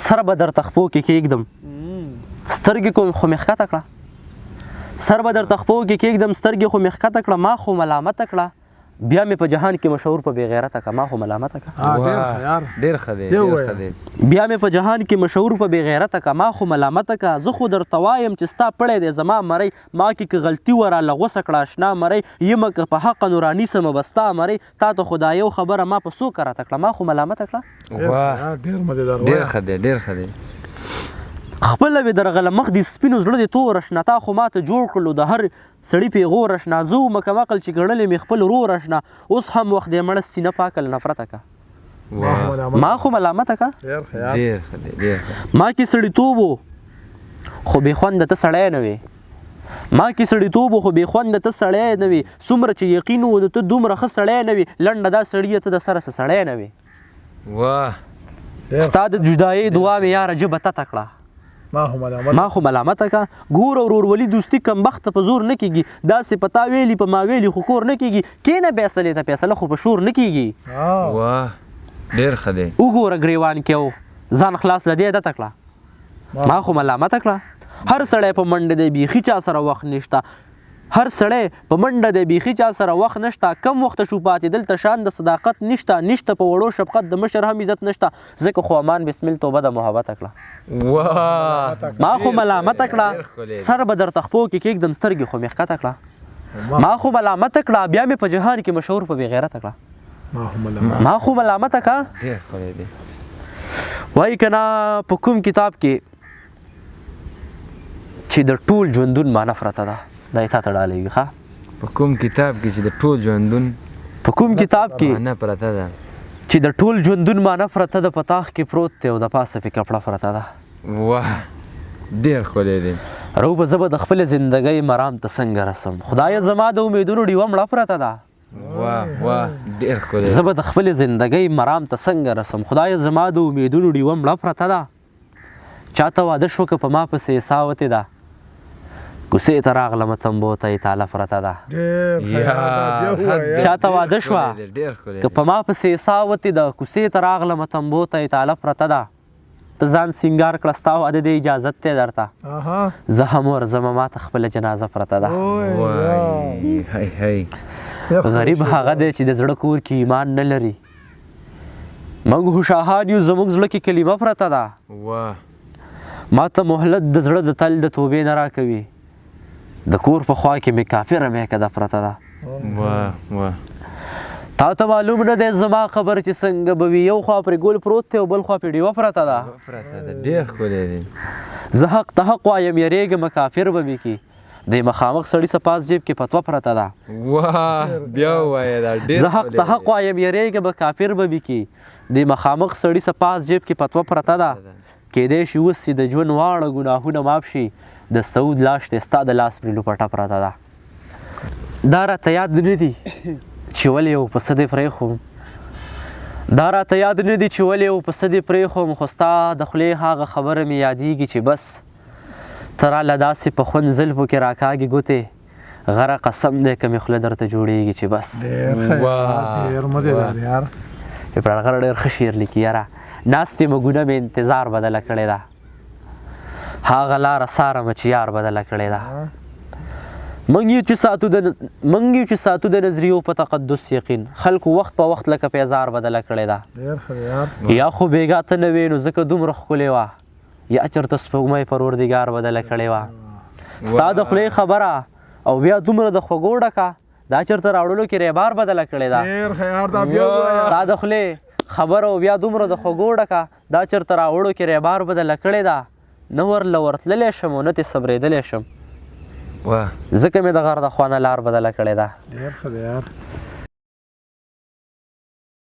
سر به درته خپو کې کېږدم سترګې کوم خو مې ښکته کړه سر به درته خپو کې کېږدم سترګې خو مې ښکته کړه ما خو ملامته کړه بیا مې په جهان کې مشهور په بې غیرته کړه ما خو ملامته کړه ډېر ښه دی ډېر ښه دی بیا مې په جهان کې مشهور په بې غیرته کړه ما خو ملامته کړه زه خو درته وایم چې ستا پړی دی زما مرۍ ما کې که غلطي وه راله غوسه کړه اشنا مرۍ یمه که په حقه نوراني سمه به ستا مرۍ تا ته خو دا یو خبره ما په څو کراته کړه ما خو ملامته کړه ډېر ښه دی ډېر ښه دی خپله مې درغله مخ دې سپینو زړه دې تور اشنا تا خو ماته جوړ کړلو د هر سړي پیغور اشنا زه ومه کم عقل چې ګڼلې مې خپل ورور اشنا اوس هم وخت دی مړه سینه پاکه له نفرته که ما خو ملامته که ډېر ښه دی ډېر ښه ما کې سړیتوب و خو بې خونده ته سړی نه وې ما کې سړیتوب و خو بې خونده ته سړی نه وې څومره چې یقین و د ته دومره ښه سړی نه وې لنډه دا سړیه ته د سره څه سړی نه وې ستا د جدایۍ دعا مې یاره ژبه تته کړه ما خو ملامته که ګور او ورورولي دوستي کمبخته په زور نه کېږي داسې په تا ویلي په ما ویلي خو کور نه کېږي کښېنه بیسلې ته فیصله خو په شور نه کېږي ډېر ښه دی وګوره ګریوان کې و ځان خلاص له دې عادته کړه ما خو ملامته کړه هر سړی په منډه دی بیخي چا سره وخت نشته هر سړی په منډه دی بیخي چا سره وخت نشته کم وخته شو پاتې دلته شان د صداقت نشته په وړو شفقت د مشر هم عزت نشته ځکه خو امان بسمل توبه د محبته کړه ما خو ملامته کړه سر به درته خپو کې کېږدم سترګې خو مې ښکته کړه ما خو ملامته کړه بیا مې په جهان کې مشهور په بې غیرته کړه ما خو ملامته کړه وایي که نه په کوم کتاب کې چې د ټول ژوندون معنا پرته ده دا یې تا ته ډالېږي ښه په کوم کتاب کې چې د ټول ژوندون په کوم کتاب کې معنا پرته ده چې د ټول ژوندون معنا پرته ده په تاخ کې پروت دی او د پاسه پې کپړه پرته ده واه ډېر ښکلی دی روبه زه به د خپلې زندګۍ مرام ته څنګه رسم خدایه زما د امیدونو ډیوه مړه پرته ده واه ډېر ښکلی زه به د خپلې زندګۍ مرام ته څنګه رسم خدایه زما د امیدونو ډیوه مړه پرته ده چاته واده شوه که په ما پسې ساوتې ده کوڅې ته راغلمه تنبو ته یې تاله پرته ده چاته واده شوه که په ما پسې ساوتې ده کوڅې ته راغلمه تنبو ته یې تاله پرته ده ته ځان سینګار کړه ستا واده د اجازت دی درته زه هم ورځمه ما ته خپله جنازه پرته ده غریب هغه دی چې د زړه کور کې ایمان نه لري موږ خو شاهان یو زموږ زړه کې کلمه پرته ده ما ته مهلت د زړه د تل د توبې نه راکوي د کور په خوا کې مې کافره میکده پرته ده تا ته معلوم نه دی زما خبر چې څنګه به وي یو خوا پرې ګل پروت دی او بل خوا پرې ډیوه پرته ده ډېر ښکلی دی زه حق ته حق وایم یریږم کافر به مې کي د مخامخ سړي سپاس جیب کې فتوا پرته ده بیا ووایه زه حق ته حق وایم یریږم کافر به مې کي د مخامخ سړي سپاس جیب کې فتوا پرته ده کېدی شي اوس چې د ژوند واړه ګناهونه ماف شي د سعود لاش دی ستا د لاس پرې لوپټه پرته ده دا راته یاد نه دي چې ولې یو پسه دې پرېښوم دا راته یاد نه دي چې ولې یو پسه دې پرېښوم خو ستا د خولې هغه خبره مې یادېږي چې بس ته راله داسې په خوند زلفو کې راکاږي ګوتې غره قسم دی که مې خوله درته جوړېږي چې بس پړغره ډېر ښه شعر لیکي یاره ناستې مګونه مې انتظار بدله کړې ده هغه لاره څارمه چې یار بدله کړې ده موږ یو چې ساتو د نظریو په تقدس یقین خلکو وخت په وخت لکه پیزار بدله کړې ده یا خو بېګا ته نه وې نو ځکه دومره ښکلې وه یا چېرته سپوږمۍ پروردګار بدله کړې وه ستا د خولې خبره او بیا دومره د خوږو ډکه دا چېرته راوړلو کې ریبار بدله کړې ده ستا د خولې خبره او بیا دومره د خوږو ډکه دا چېرته راوړو کې ریبار بدله کړې ده نه ورله ورتللی شم او نه ترې صبرېدلی شم ځکه مې د غر د خوا نه لار بدله کړې ده